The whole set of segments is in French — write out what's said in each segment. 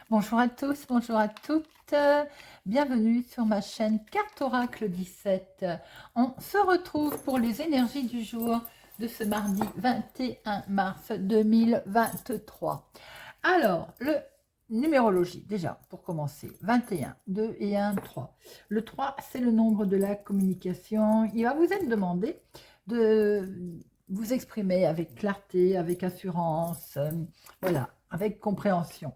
Bonjour à tous, bonjour à toutes, bienvenue sur ma chaîne Carte Oracle 17. On se retrouve pour les énergies du jour de ce mardi 21 mars 2023. Alors, le numérologie, déjà pour commencer, 21, 2 et 1, 3. Le 3, c'est le nombre de la communication. Il va vous être demandé de vous exprimer avec clarté, avec assurance, voilà, avec compréhension.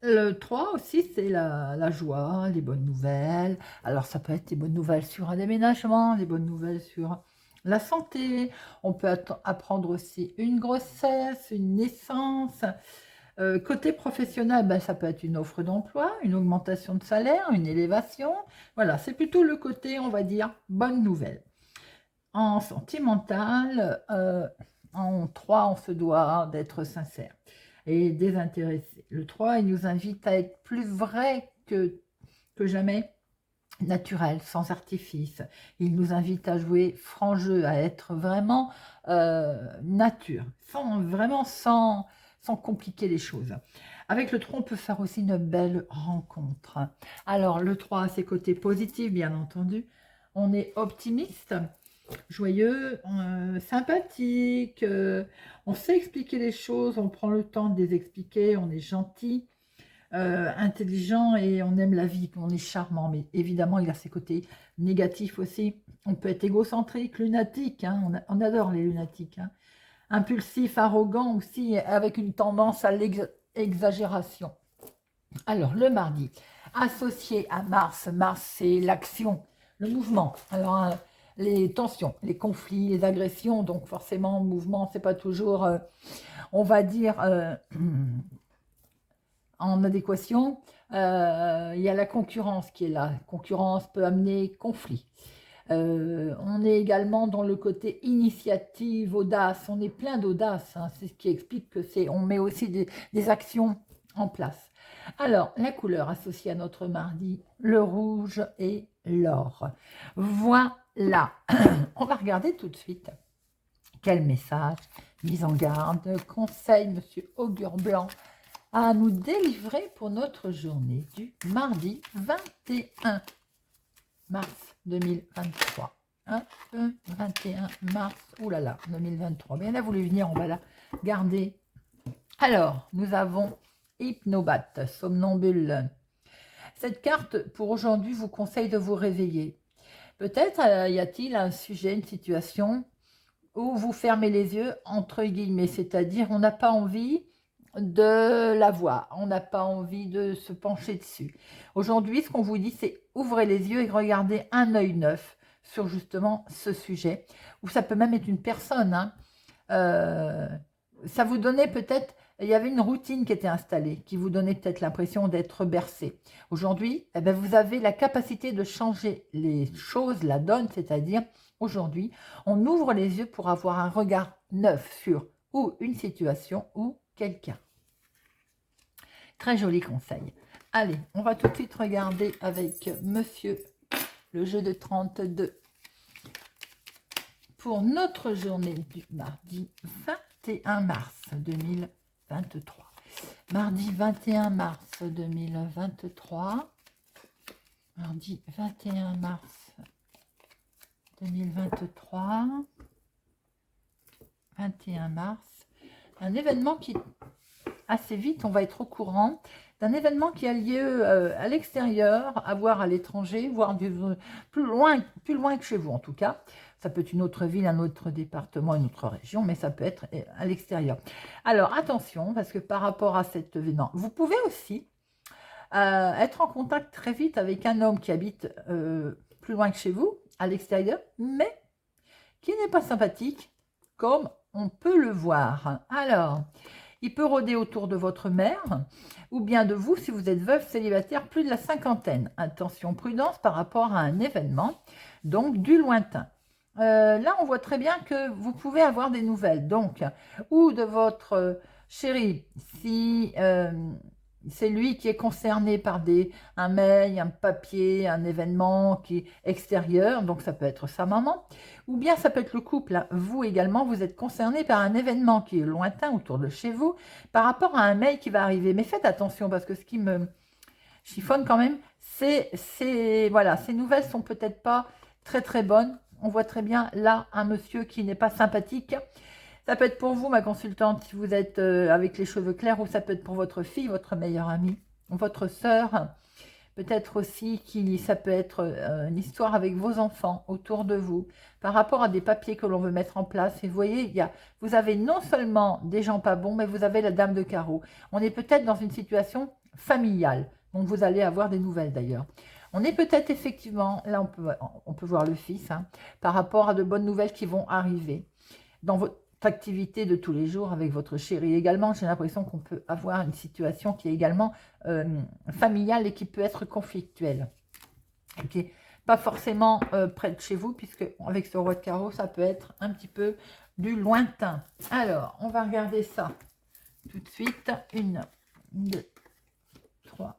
Le 3 aussi, c'est la joie, les bonnes nouvelles. Alors, ça peut être des bonnes nouvelles sur un déménagement, des bonnes nouvelles sur la santé. On peut apprendre aussi une grossesse, une naissance. Côté professionnel, ben, ça peut être une offre d'emploi, une augmentation de salaire, une élévation. Voilà, c'est plutôt le côté, on va dire, bonne nouvelle. En sentimental, en 3, on se doit d'être sincère et désintéressé. Le 3, il nous invite à être plus vrai que jamais, naturel, sans artifice. Il nous invite à jouer franc jeu, à être vraiment nature, sans compliquer les choses. Avec le 3, on peut faire aussi une belle rencontre. Alors, le 3 a ses côtés positifs, bien entendu. On est optimiste, joyeux, sympathique, on sait expliquer les choses, on prend le temps de les expliquer, on est gentil, intelligent et on aime la vie, on est charmant, mais évidemment il a ses côtés négatifs aussi. On peut être égocentrique, lunatique, hein, on adore les lunatiques, hein. Impulsif, arrogant aussi, avec une tendance à l'exagération. Alors le mardi, associé à Mars, Mars c'est l'action, le mouvement. Alors les tensions, les conflits, les agressions, donc forcément mouvement, c'est pas toujours, on va dire, en adéquation. Il y a la concurrence qui est là. La concurrence peut amener conflit. On est également dans le côté initiative, audace. On est plein d'audace, hein. C'est ce qui explique que on met aussi des actions en place. Alors, la couleur associée à notre mardi, le rouge et l'or. Voilà. On va regarder tout de suite. Quel message, mise en garde, conseil, monsieur Augure Blanc, à nous délivrer pour notre journée du mardi 21 mars 2023. 21 mars, oulala, 2023. Bien, elle a voulu venir, on va la garder. Alors, nous avons Hypnobat, somnambule. Cette carte, pour aujourd'hui, vous conseille de vous réveiller. Peut-être y a-t-il un sujet, une situation où vous fermez les yeux, entre guillemets, c'est-à-dire on n'a pas envie de la voir, on n'a pas envie de se pencher dessus. Aujourd'hui, ce qu'on vous dit, c'est ouvrez les yeux et regardez un œil neuf sur justement ce sujet, ou ça peut même être une personne, hein. Ça vous donnait peut-être, il y avait une routine qui était installée, qui vous donnait peut-être l'impression d'être bercé. Aujourd'hui, eh bien, vous avez la capacité de changer les choses, la donne, c'est-à-dire aujourd'hui, on ouvre les yeux pour avoir un regard neuf sur ou une situation ou quelqu'un. Très joli conseil. Allez, on va tout de suite regarder avec monsieur le jeu de 32 pour notre journée du mardi 21 mars 2023. Mardi 21 mars 2023. Mardi 21 mars 2023. 21 mars. Un événement qui, assez vite, on va être au courant d'un événement qui a lieu à l'extérieur, à voir à l'étranger, voire plus loin que chez vous en tout cas. Ça peut être une autre ville, un autre département, une autre région, mais ça peut être à l'extérieur. Alors attention, parce que par rapport à cet événement, vous pouvez aussi être en contact très vite avec un homme qui habite plus loin que chez vous, à l'extérieur, mais qui n'est pas sympathique, comme on peut le voir. Alors, il peut rôder autour de votre mère, ou bien de vous si vous êtes veuf, célibataire, plus de la cinquantaine. Attention, prudence par rapport à un événement, donc du lointain. Là, on voit très bien que vous pouvez avoir des nouvelles, donc, ou de votre chéri, si c'est lui qui est concerné par un mail, un papier, un événement qui est extérieur, donc ça peut être sa maman, ou bien ça peut être le couple, hein. Vous également, vous êtes concerné par un événement qui est lointain autour de chez vous, par rapport à un mail qui va arriver. Mais faites attention, parce que ce qui me chiffonne quand même, voilà, ces nouvelles sont peut-être pas très très bonnes. On voit très bien là un monsieur qui n'est pas sympathique. Ça peut être pour vous, ma consultante, si vous êtes avec les cheveux clairs, ou ça peut être pour votre fille, votre meilleure amie, votre sœur. Peut-être aussi ça peut être une histoire avec vos enfants autour de vous, par rapport à des papiers que l'on veut mettre en place. Et vous voyez, vous avez non seulement des gens pas bons, mais vous avez la dame de carreau. On est peut-être dans une situation familiale, donc vous allez avoir des nouvelles d'ailleurs. On est peut-être effectivement, là on peut voir le fils, hein, par rapport à de bonnes nouvelles qui vont arriver dans votre activité de tous les jours avec votre chéri. Également, j'ai l'impression qu'on peut avoir une situation qui est également familiale et qui peut être conflictuelle, qui n'est pas forcément près de chez vous, puisque avec ce roi de carreau, ça peut être un petit peu du lointain. Alors, on va regarder ça tout de suite. 1, 2, 3.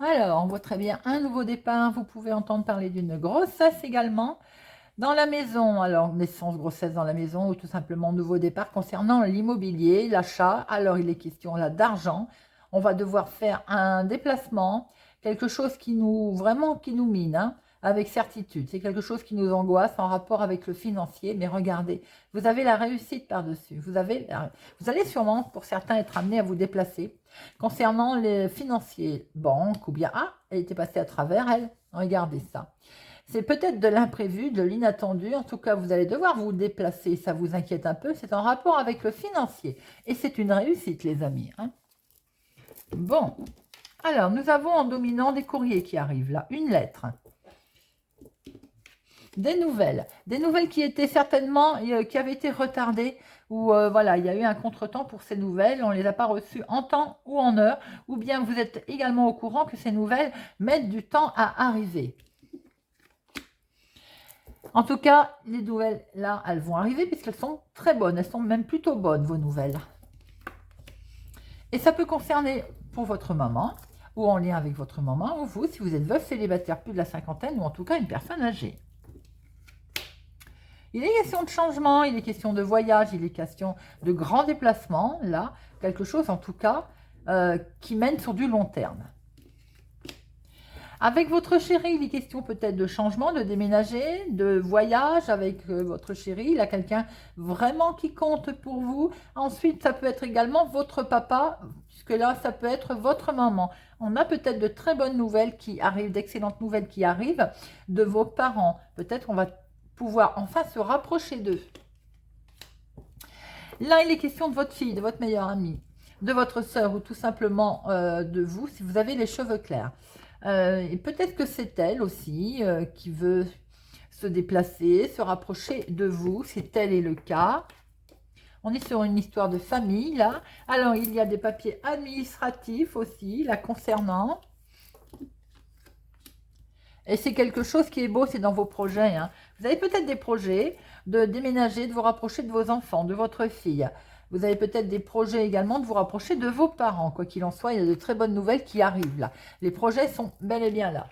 Alors, on voit très bien un nouveau départ. Vous pouvez entendre parler d'une grossesse également. Dans la maison, alors naissance, grossesse dans la maison, ou tout simplement nouveau départ concernant l'immobilier, l'achat. Alors, il est question là d'argent. On va devoir faire un déplacement, quelque chose qui nous mine, hein, avec certitude. C'est quelque chose qui nous angoisse en rapport avec le financier. Mais regardez, vous avez la réussite par-dessus. Vous allez sûrement, pour certains, être amené à vous déplacer. Concernant les financiers, banque ou bien, elle était passée à travers elle. Regardez ça. C'est peut-être de l'imprévu, de l'inattendu. En tout cas, vous allez devoir vous déplacer. Ça vous inquiète un peu. C'est en rapport avec le financier. Et c'est une réussite, les amis, hein. Bon. Alors, nous avons en dominant des courriers qui arrivent là. Une lettre. Des nouvelles qui étaient certainement, qui avaient été retardées, ou voilà, il y a eu un contretemps pour ces nouvelles, on ne les a pas reçues en temps ou en heure, ou bien vous êtes également au courant que ces nouvelles mettent du temps à arriver. En tout cas, les nouvelles, là, elles vont arriver puisqu'elles sont très bonnes, elles sont même plutôt bonnes, vos nouvelles. Et ça peut concerner pour votre maman, ou en lien avec votre maman, ou vous, si vous êtes veuf, célibataire, plus de la cinquantaine, ou en tout cas une personne âgée. Il est question de changement, il est question de voyage, il est question de grands déplacements, là, quelque chose en tout cas qui mène sur du long terme. Avec votre chéri, il est question peut-être de changement, de déménager, de voyage avec votre chéri. Il a quelqu'un vraiment qui compte pour vous. Ensuite, ça peut être également votre papa, puisque là, ça peut être votre maman. On a peut-être de très bonnes nouvelles qui arrivent, d'excellentes nouvelles qui arrivent de vos parents. Peut-être qu'on va pouvoir enfin se rapprocher d'eux. Là, il est question de votre fille, de votre meilleure amie, de votre sœur ou tout simplement de vous, si vous avez les cheveux clairs. Et peut-être que c'est elle aussi qui veut se déplacer, se rapprocher de vous, si tel est le cas. On est sur une histoire de famille, là. Alors, il y a des papiers administratifs aussi, là, concernant. Et c'est quelque chose qui est beau, c'est dans vos projets, hein. Vous avez peut-être des projets de déménager, de vous rapprocher de vos enfants, de votre fille. Vous avez peut-être des projets également de vous rapprocher de vos parents. Quoi qu'il en soit, il y a de très bonnes nouvelles qui arrivent là. Les projets sont bel et bien là.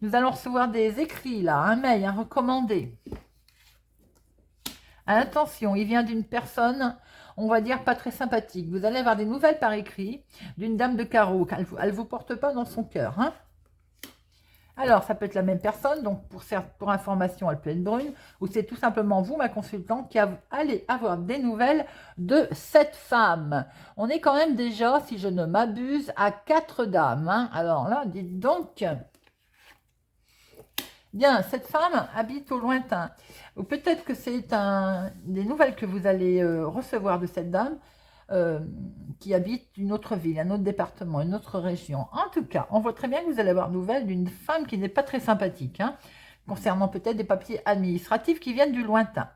Nous allons recevoir des écrits là, un mail, un recommandé. Attention, il vient d'une personne, on va dire, pas très sympathique. Vous allez avoir des nouvelles par écrit d'une dame de carreau. Elle ne vous porte pas dans son cœur, hein. Alors, ça peut être la même personne, donc pour information, elle peut être brune, ou c'est tout simplement vous, ma consultante, qui allez avoir des nouvelles de cette femme. On est quand même déjà, si je ne m'abuse, à 4 dames, hein. Alors là, dites donc. Bien, cette femme habite au lointain. Ou peut-être que c'est des nouvelles que vous allez recevoir de cette dame, qui habite une autre ville, un autre département, une autre région. En tout cas, on voit très bien que vous allez avoir nouvelle d'une femme qui n'est pas très sympathique, hein, concernant peut-être des papiers administratifs qui viennent du lointain.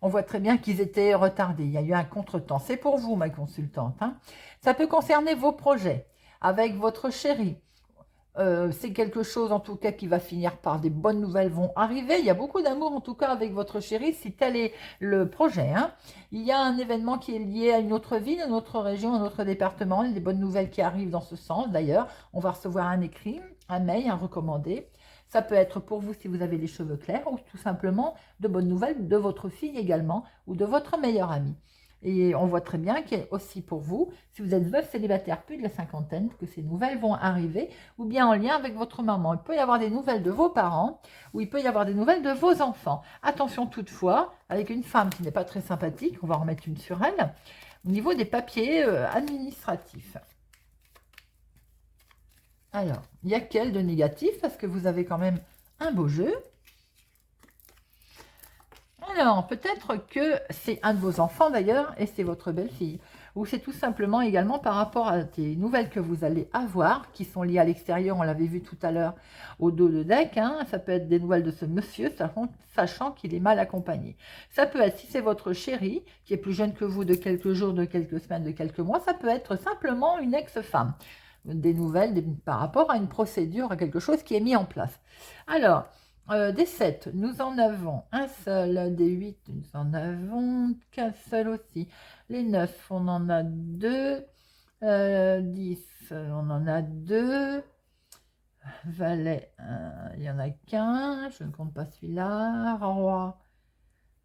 On voit très bien qu'ils étaient retardés. Il y a eu un contretemps. C'est pour vous, ma consultante, hein. Ça peut concerner vos projets avec votre chéri. C'est quelque chose en tout cas qui va finir par des bonnes nouvelles vont arriver. Il y a beaucoup d'amour en tout cas avec votre chéri si tel est le projet, hein. Il y a un événement qui est lié à une autre ville, une autre région, un autre département. Il y a des bonnes nouvelles qui arrivent dans ce sens d'ailleurs. On va recevoir un écrit, un mail, un recommandé. Ça peut être pour vous si vous avez les cheveux clairs ou tout simplement de bonnes nouvelles de votre fille également ou de votre meilleur ami. Et on voit très bien qu'il y a aussi pour vous, si vous êtes veuf célibataire plus de la cinquantaine, que ces nouvelles vont arriver, ou bien en lien avec votre maman. Il peut y avoir des nouvelles de vos parents, ou il peut y avoir des nouvelles de vos enfants. Attention toutefois, avec une femme qui n'est pas très sympathique, on va en remettre une sur elle, au niveau des papiers administratifs. Alors, il y a quel de négatif, parce que vous avez quand même un beau jeu. Alors, peut-être que c'est un de vos enfants d'ailleurs, et c'est votre belle-fille. Ou c'est tout simplement également par rapport à des nouvelles que vous allez avoir, qui sont liées à l'extérieur, on l'avait vu tout à l'heure au dos de deck, hein. Ça peut être des nouvelles de ce monsieur, sachant qu'il est mal accompagné. Ça peut être, si c'est votre chéri, qui est plus jeune que vous de quelques jours, de quelques semaines, de quelques mois, ça peut être simplement une ex-femme. Des nouvelles par rapport à une procédure, à quelque chose qui est mis en place. Alors, des 7, nous en avons un seul, des 8, nous en avons qu'un seul aussi. Les 9, on en a 2, 10, on en a 2, Valet, il n'y en a qu'un, je ne compte pas celui-là, Roi,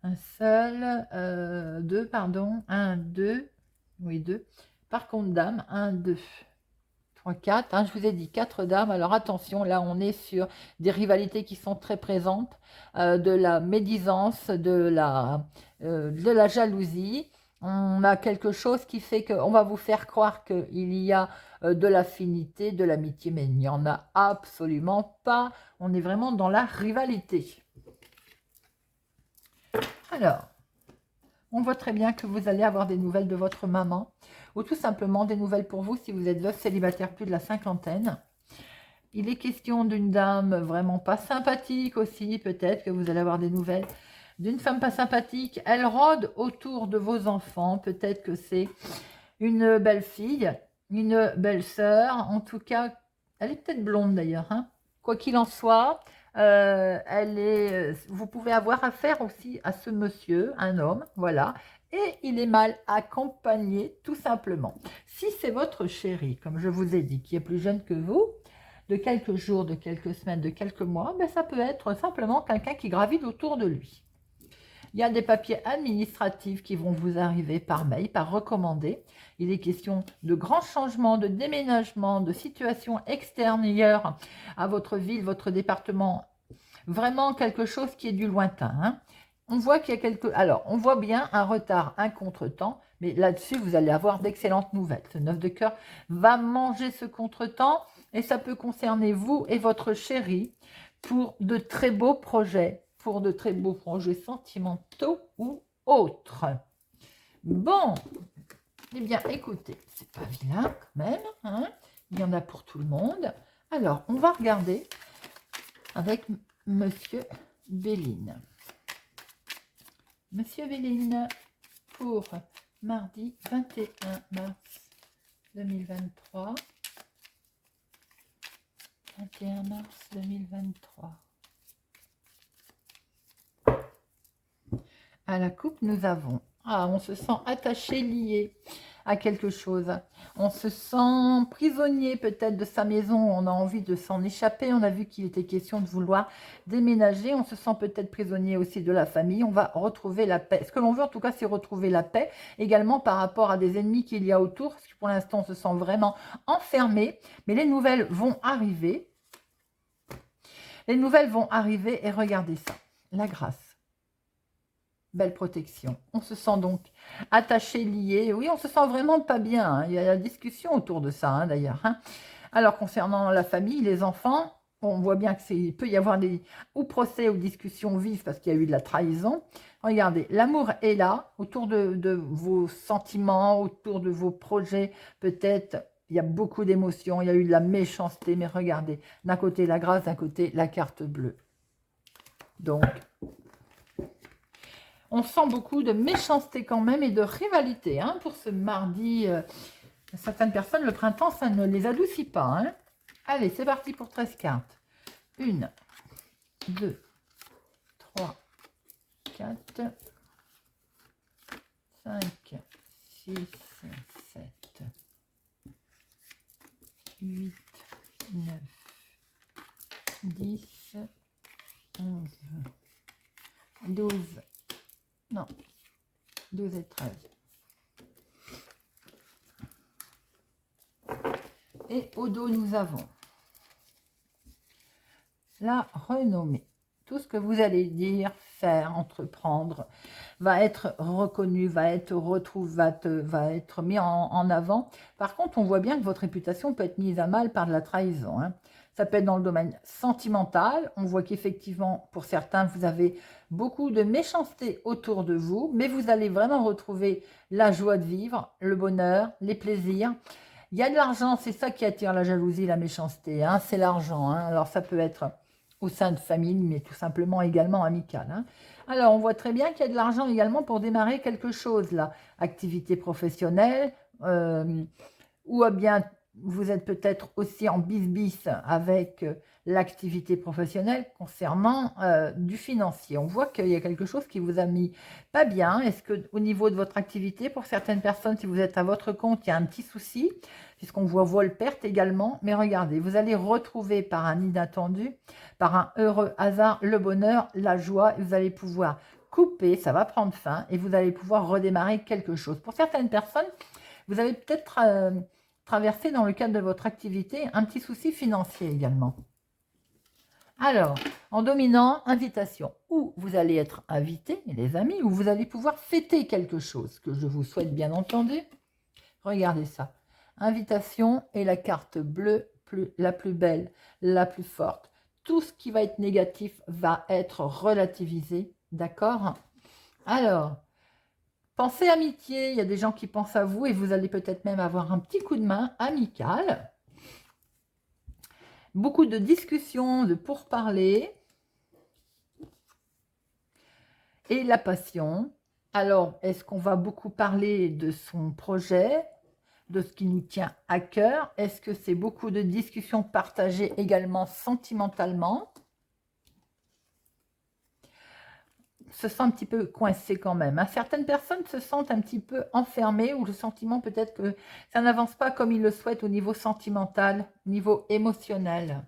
un seul, 2, pardon, 1, 2, oui 2, par contre Dame, 1, 2. 3, 4, hein, je vous ai dit 4 dames, alors attention, là on est sur des rivalités qui sont très présentes, de la médisance, de la jalousie. On a quelque chose qui fait qu'on va vous faire croire qu'il y a de l'affinité, de l'amitié, mais il n'y en a absolument pas. On est vraiment dans la rivalité. Alors, on voit très bien que vous allez avoir des nouvelles de votre maman, ou tout simplement des nouvelles pour vous si vous êtes veuf célibataire plus de la cinquantaine. Il est question d'une dame vraiment pas sympathique aussi, peut-être que vous allez avoir des nouvelles d'une femme pas sympathique. Elle rôde autour de vos enfants, peut-être que c'est une belle fille, une belle sœur, en tout cas, elle est peut-être blonde d'ailleurs, hein. Quoi qu'il en soit, vous pouvez avoir affaire aussi à ce monsieur, un homme, voilà, et il est mal accompagné, tout simplement. Si c'est votre chéri, comme je vous ai dit, qui est plus jeune que vous, de quelques jours, de quelques semaines, de quelques mois, ben ça peut être simplement quelqu'un qui gravite autour de lui. Il y a des papiers administratifs qui vont vous arriver par mail, par recommandé. Il est question de grands changements, de déménagement, de situations extérieures à votre ville, votre département. Vraiment quelque chose qui est du lointain, hein. On voit qu'il y a Alors, on voit bien un retard, un contretemps, mais là-dessus, vous allez avoir d'excellentes nouvelles. Ce 9 de cœur va manger ce contretemps et ça peut concerner vous et votre chéri pour de très beaux projets, sentimentaux ou autres. Bon, eh bien, écoutez, c'est pas vilain quand même, hein. Il y en a pour tout le monde. Alors, on va regarder avec Monsieur Béline. Monsieur Béline, pour mardi 21 mars 2023. 21 mars 2023. À la coupe, nous avons, on se sent attaché, lié à quelque chose. On se sent prisonnier peut-être de sa maison, on a envie de s'en échapper. On a vu qu'il était question de vouloir déménager. On se sent peut-être prisonnier aussi de la famille. On va retrouver la paix. Ce que l'on veut en tout cas, c'est retrouver la paix. Également par rapport à des ennemis qu'il y a autour. Parce que pour l'instant, on se sent vraiment enfermé. Mais les nouvelles vont arriver. Les nouvelles vont arriver et regardez ça. La grâce. Belle protection. On se sent donc attaché, lié. Oui, on se sent vraiment pas bien, hein. Il y a la discussion autour de ça, hein, d'ailleurs, hein. Alors, concernant la famille, les enfants, on voit bien qu'il peut y avoir des ou procès ou discussions vives parce qu'il y a eu de la trahison. Regardez, l'amour est là, autour de vos sentiments, autour de vos projets. Peut-être, il y a beaucoup d'émotions, il y a eu de la méchanceté, mais regardez, d'un côté la grâce, d'un côté la carte bleue. Donc, On sent beaucoup de méchanceté quand même et de rivalité hein, pour ce mardi. Certaines personnes, le printemps, ça ne les adoucit pas. Hein. Allez, c'est parti pour 13 cartes. 1, 2, 3, 4, 5, 6, 7, 8, 9, 10, 11, 12, non, 12 et 13. Et au dos, nous avons la renommée. Tout ce que vous allez dire, faire, entreprendre, va être reconnu, va être retrouvé, va être mis en avant. Par contre, on voit bien que votre réputation peut être mise à mal par de la trahison. Hein. Ça peut être dans le domaine sentimental. On voit qu'effectivement, pour certains, vous avez beaucoup de méchanceté autour de vous, mais vous allez vraiment retrouver la joie de vivre, le bonheur, les plaisirs. Il y a de l'argent, c'est ça qui attire la jalousie, la méchanceté. Hein, c'est l'argent. Hein. Alors, ça peut être au sein de famille, mais tout simplement également amical. Hein. Alors, on voit très bien qu'il y a de l'argent également pour démarrer quelque chose, là. Activité professionnelle, ou bien vous êtes peut-être aussi en bis-bis avec l'activité professionnelle concernant du financier. On voit qu'il y a quelque chose qui vous a mis pas bien. Est-ce que au niveau de votre activité, pour certaines personnes, si vous êtes à votre compte, il y a un petit souci, puisqu'on voit vol-perte également. Mais regardez, vous allez retrouver par un inattendu, par un heureux hasard, le bonheur, la joie, et vous allez pouvoir couper, ça va prendre fin, et vous allez pouvoir redémarrer quelque chose. Pour certaines personnes, vous avez peut-être traversé dans le cadre de votre activité un petit souci financier également. Alors, en dominant, invitation, où vous allez être invité, les amis, où vous allez pouvoir fêter quelque chose, que je vous souhaite bien entendu. Regardez ça. Invitation et la carte bleue, la plus belle, la plus forte. Tout ce qui va être négatif va être relativisé, d'accord? Alors, pensez amitié, il y a des gens qui pensent à vous et vous allez peut-être même avoir un petit coup de main amical. Beaucoup de discussions, de pourparlers. Et la passion. Alors, est-ce qu'on va beaucoup parler de son projet, de ce qui nous tient à cœur? Est-ce que c'est beaucoup de discussions partagées également sentimentalement? Se sent un petit peu coincé quand même. Hein. Certaines personnes se sentent un petit peu enfermées ou le sentiment peut-être que ça n'avance pas comme ils le souhaitent au niveau sentimental, au niveau émotionnel.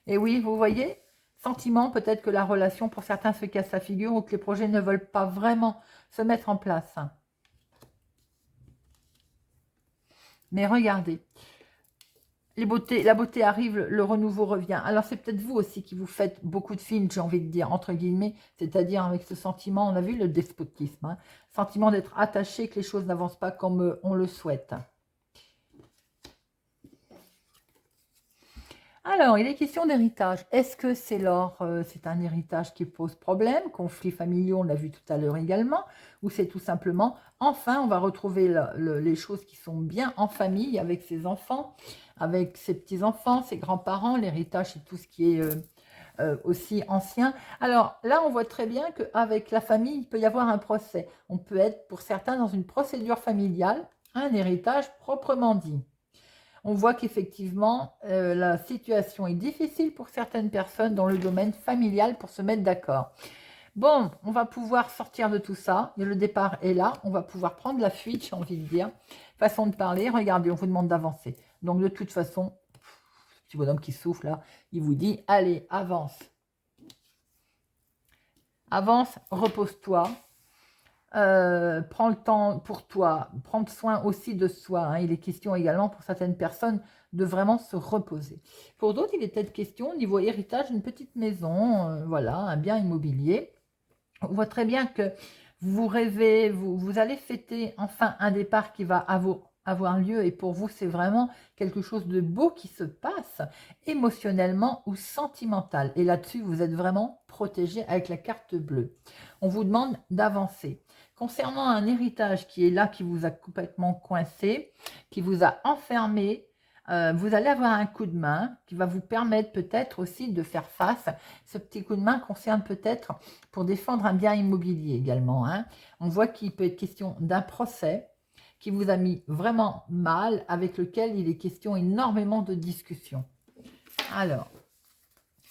Et oui, vous voyez, sentiment, peut-être que la relation pour certains se casse la figure ou que les projets ne veulent pas vraiment se mettre en place. Mais regardez, la beauté arrive, le renouveau revient. Alors c'est peut-être vous aussi qui vous faites beaucoup de films, j'ai envie de dire, entre guillemets, c'est-à-dire avec ce sentiment, on a vu le despotisme, hein, sentiment d'être attaché, que les choses n'avancent pas comme on le souhaite. Alors, il est question d'héritage. Est-ce que c'est c'est un héritage qui pose problème, conflits familiaux, on l'a vu tout à l'heure également, ou c'est tout simplement, enfin, on va retrouver les choses qui sont bien en famille, avec ses enfants, avec ses petits-enfants, ses grands-parents, l'héritage, c'est tout ce qui est aussi ancien. Alors là, on voit très bien qu'avec la famille, il peut y avoir un procès. On peut être, pour certains, dans une procédure familiale, un héritage proprement dit. On voit qu'effectivement, la situation est difficile pour certaines personnes dans le domaine familial pour se mettre d'accord. Bon, on va pouvoir sortir de tout ça. Le départ est là. On va pouvoir prendre la fuite, j'ai envie de dire. Façon de parler. Regardez, on vous demande d'avancer. Donc, de toute façon, ce petit bonhomme qui souffle là, il vous dit, allez, avance. Avance, repose-toi. Prends le temps pour toi, prendre soin aussi de soi. Hein. Il est question également pour certaines personnes de vraiment se reposer. Pour d'autres, il est peut-être question au niveau héritage, une petite maison, voilà, un bien immobilier. On voit très bien que vous rêvez, vous allez fêter enfin un départ qui va avoir lieu et pour vous, c'est vraiment quelque chose de beau qui se passe émotionnellement ou sentimental. Et là-dessus, vous êtes vraiment protégé avec la carte bleue. On vous demande d'avancer. Concernant un héritage qui est là, qui vous a complètement coincé, qui vous a enfermé, vous allez avoir un coup de main qui va vous permettre peut-être aussi de faire face. Ce petit coup de main concerne peut-être pour défendre un bien immobilier également, hein. On voit qu'il peut être question d'un procès qui vous a mis vraiment mal, avec lequel il est question énormément de discussions. Alors,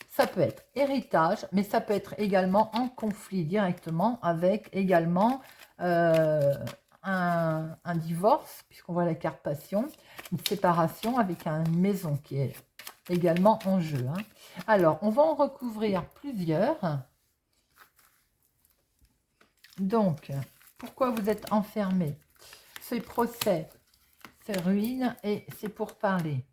ça peut être héritage, mais ça peut être également en conflit directement avec également un divorce, puisqu'on voit la carte passion, une séparation avec une maison qui est également en jeu, hein. Alors, on va en recouvrir plusieurs. Donc, pourquoi vous êtes enfermé? C'est procès, c'est ruine et c'est pour parler.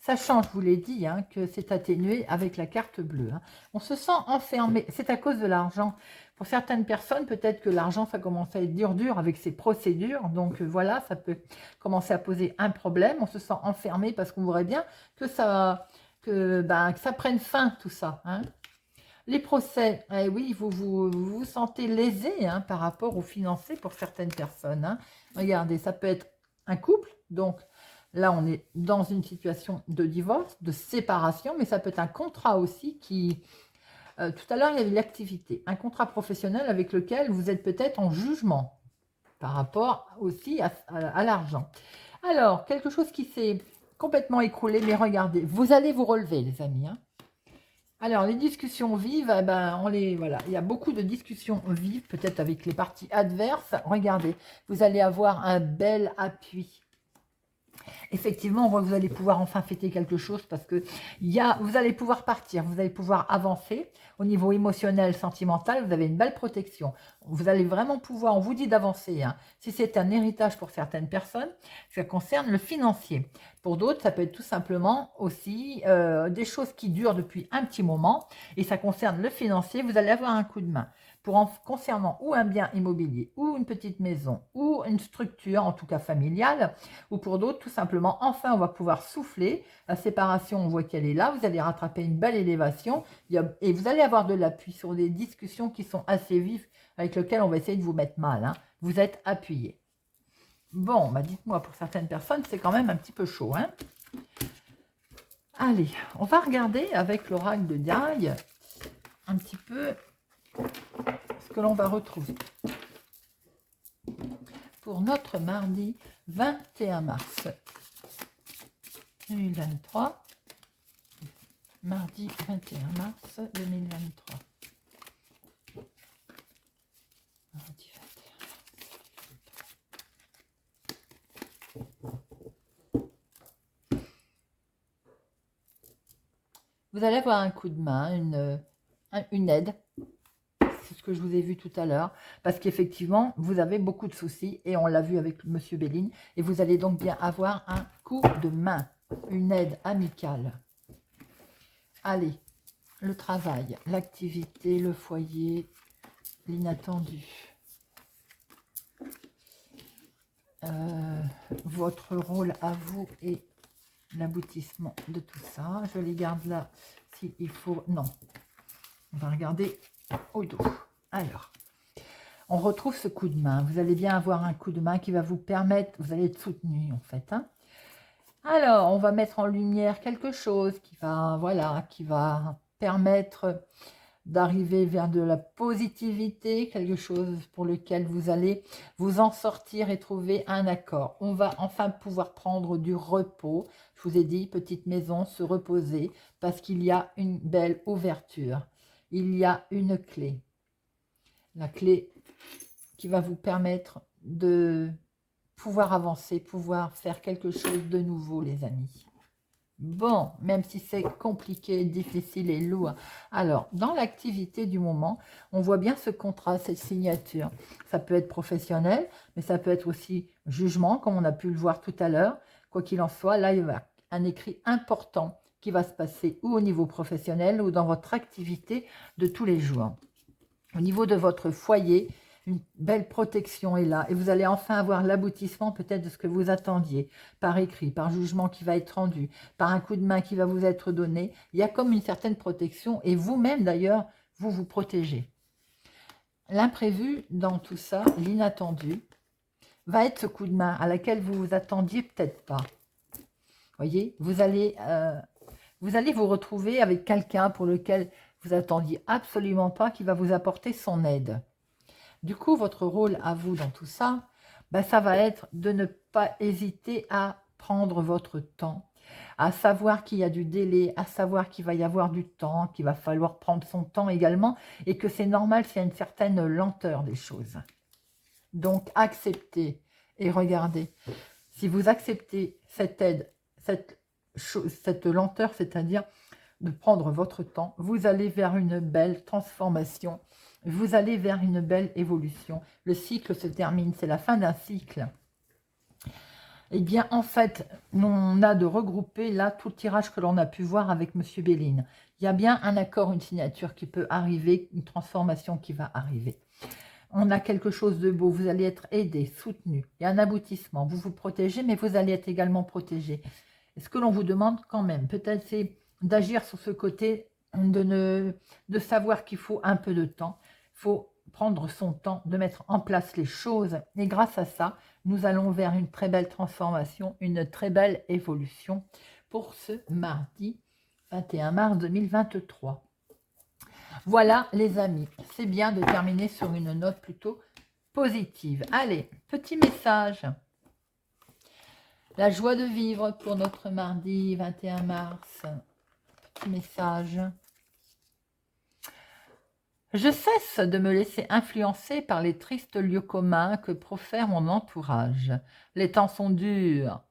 Sachant, je vous l'ai dit, hein, que c'est atténué avec la carte bleue, hein. On se sent enfermé, c'est à cause de l'argent. Pour certaines personnes, peut-être que l'argent, ça commence à être dur avec ces procédures. Donc voilà, ça peut commencer à poser un problème. On se sent enfermé parce qu'on voudrait bien que ça, que ça prenne fin, tout ça, hein. Les procès, eh oui, vous sentez lésé, hein, par rapport aux financiers pour certaines personnes, hein. Regardez, ça peut être un couple, donc là on est dans une situation de divorce, de séparation, mais ça peut être un contrat aussi qui... tout à l'heure il y avait l'activité, un contrat professionnel avec lequel vous êtes peut-être en jugement par rapport aussi à l'argent. Alors, quelque chose qui s'est complètement écroulé, mais regardez, vous allez vous relever les amis, hein. Alors, les discussions vives, eh ben, voilà. Il y a beaucoup de discussions vives, peut-être avec les parties adverses. Regardez, vous allez avoir un bel appui. Effectivement, on voit que vous allez pouvoir enfin fêter quelque chose parce que vous allez pouvoir partir, vous allez pouvoir avancer au niveau émotionnel, sentimental, vous avez une belle protection. Vous allez vraiment pouvoir, on vous dit d'avancer, hein. Si c'est un héritage pour certaines personnes, ça concerne le financier. Pour d'autres, ça peut être tout simplement aussi des choses qui durent depuis un petit moment et ça concerne le financier, vous allez avoir un coup de main. Concernant ou un bien immobilier, ou une petite maison, ou une structure, en tout cas familiale, ou pour d'autres, tout simplement, enfin, on va pouvoir souffler. La séparation, on voit qu'elle est là. Vous allez rattraper une belle élévation et vous allez avoir de l'appui sur des discussions qui sont assez vives avec lesquelles on va essayer de vous mettre mal, hein. Vous êtes appuyé. Bon, dites-moi, pour certaines personnes, c'est quand même un petit peu chaud, hein. Allez, on va regarder avec l'oracle de Diaye un petit peu ce que l'on va retrouver pour notre mardi 21 mars 2023. Mardi 21 mars 2023. Mardi 21. Vous allez avoir un coup de main, une aide. C'est ce que je vous ai vu tout à l'heure, parce qu'effectivement, vous avez beaucoup de soucis, et on l'a vu avec Monsieur Béline, et vous allez donc bien avoir un coup de main, une aide amicale. Allez, le travail, l'activité, le foyer, l'inattendu. Votre rôle à vous et l'aboutissement de tout ça. Je les garde là, s'il faut... Non, on va regarder au dos. Alors, on retrouve ce coup de main. Vous allez bien avoir un coup de main qui va vous permettre, vous allez être soutenu en fait, hein. Alors, on va mettre en lumière quelque chose qui va, voilà, qui va permettre d'arriver vers de la positivité, quelque chose pour lequel vous allez vous en sortir et trouver un accord. On va enfin pouvoir prendre du repos. Je vous ai dit, petite maison, se reposer, parce qu'il y a une belle ouverture. Il y a une clé. La clé qui va vous permettre de pouvoir avancer, pouvoir faire quelque chose de nouveau, les amis. Bon, même si c'est compliqué, difficile et lourd. Alors, dans l'activité du moment, on voit bien ce contrat, cette signature. Ça peut être professionnel, mais ça peut être aussi jugement, comme on a pu le voir tout à l'heure. Quoi qu'il en soit, là, il y a un écrit important qui va se passer ou au niveau professionnel ou dans votre activité de tous les jours. Au niveau de votre foyer, une belle protection est là et vous allez enfin avoir l'aboutissement peut-être de ce que vous attendiez, par écrit, par jugement qui va être rendu, par un coup de main qui va vous être donné. Il y a comme une certaine protection et vous-même d'ailleurs, vous vous protégez. L'imprévu dans tout ça, l'inattendu, va être ce coup de main à laquelle vous vous attendiez peut-être pas. Vous Voyez, vous allez vous retrouver avec quelqu'un pour lequel vous attendiez absolument pas qui va vous apporter son aide. Du coup, votre rôle à vous dans tout ça, ben, ça va être de ne pas hésiter à prendre votre temps, à savoir qu'il y a du délai, à savoir qu'il va y avoir du temps, qu'il va falloir prendre son temps également, et que c'est normal s'il y a une certaine lenteur des choses. Donc, acceptez et regardez. Si vous acceptez cette aide, cette lenteur, c'est-à-dire de prendre votre temps, vous allez vers une belle transformation, vous allez vers une belle évolution. Le cycle se termine, c'est la fin d'un cycle. Eh bien, en fait, on a de regrouper là tout le tirage que l'on a pu voir avec Monsieur Béline. Il y a bien un accord, une signature qui peut arriver, une transformation qui va arriver. On a quelque chose de beau, vous allez être aidé, soutenu. Il y a un aboutissement, vous vous protégez, mais vous allez être également protégé. Et ce que l'on vous demande quand même, peut-être c'est d'agir sur ce côté, de savoir qu'il faut un peu de temps. Il faut prendre son temps, de mettre en place les choses. Et grâce à ça, nous allons vers une très belle transformation, une très belle évolution pour ce mardi 21 mars 2023. Voilà les amis, c'est bien de terminer sur une note plutôt positive. Allez, petit message. La joie de vivre pour notre mardi 21 mars. Petit message. Je cesse de me laisser influencer par les tristes lieux communs que profère mon entourage. Les temps sont durs.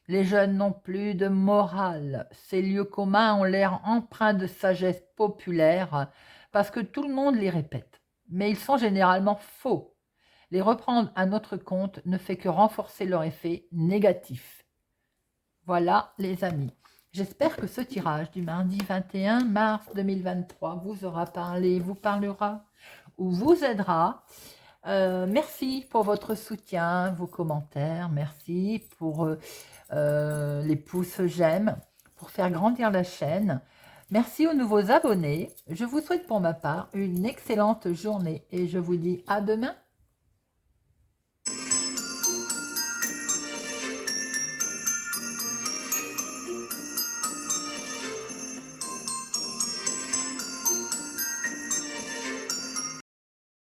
Les jeunes n'ont plus de morale. Ces lieux communs ont l'air empreints de sagesse populaire parce que tout le monde les répète. Mais ils sont généralement faux. Les reprendre à notre compte ne fait que renforcer leur effet négatif. Voilà les amis. J'espère que ce tirage du mardi 21 mars 2023 vous aura parlé, vous parlera ou vous aidera. Merci pour votre soutien, vos commentaires. Merci pour les pouces j'aime, pour faire grandir la chaîne. Merci aux nouveaux abonnés. Je vous souhaite pour ma part une excellente journée et je vous dis à demain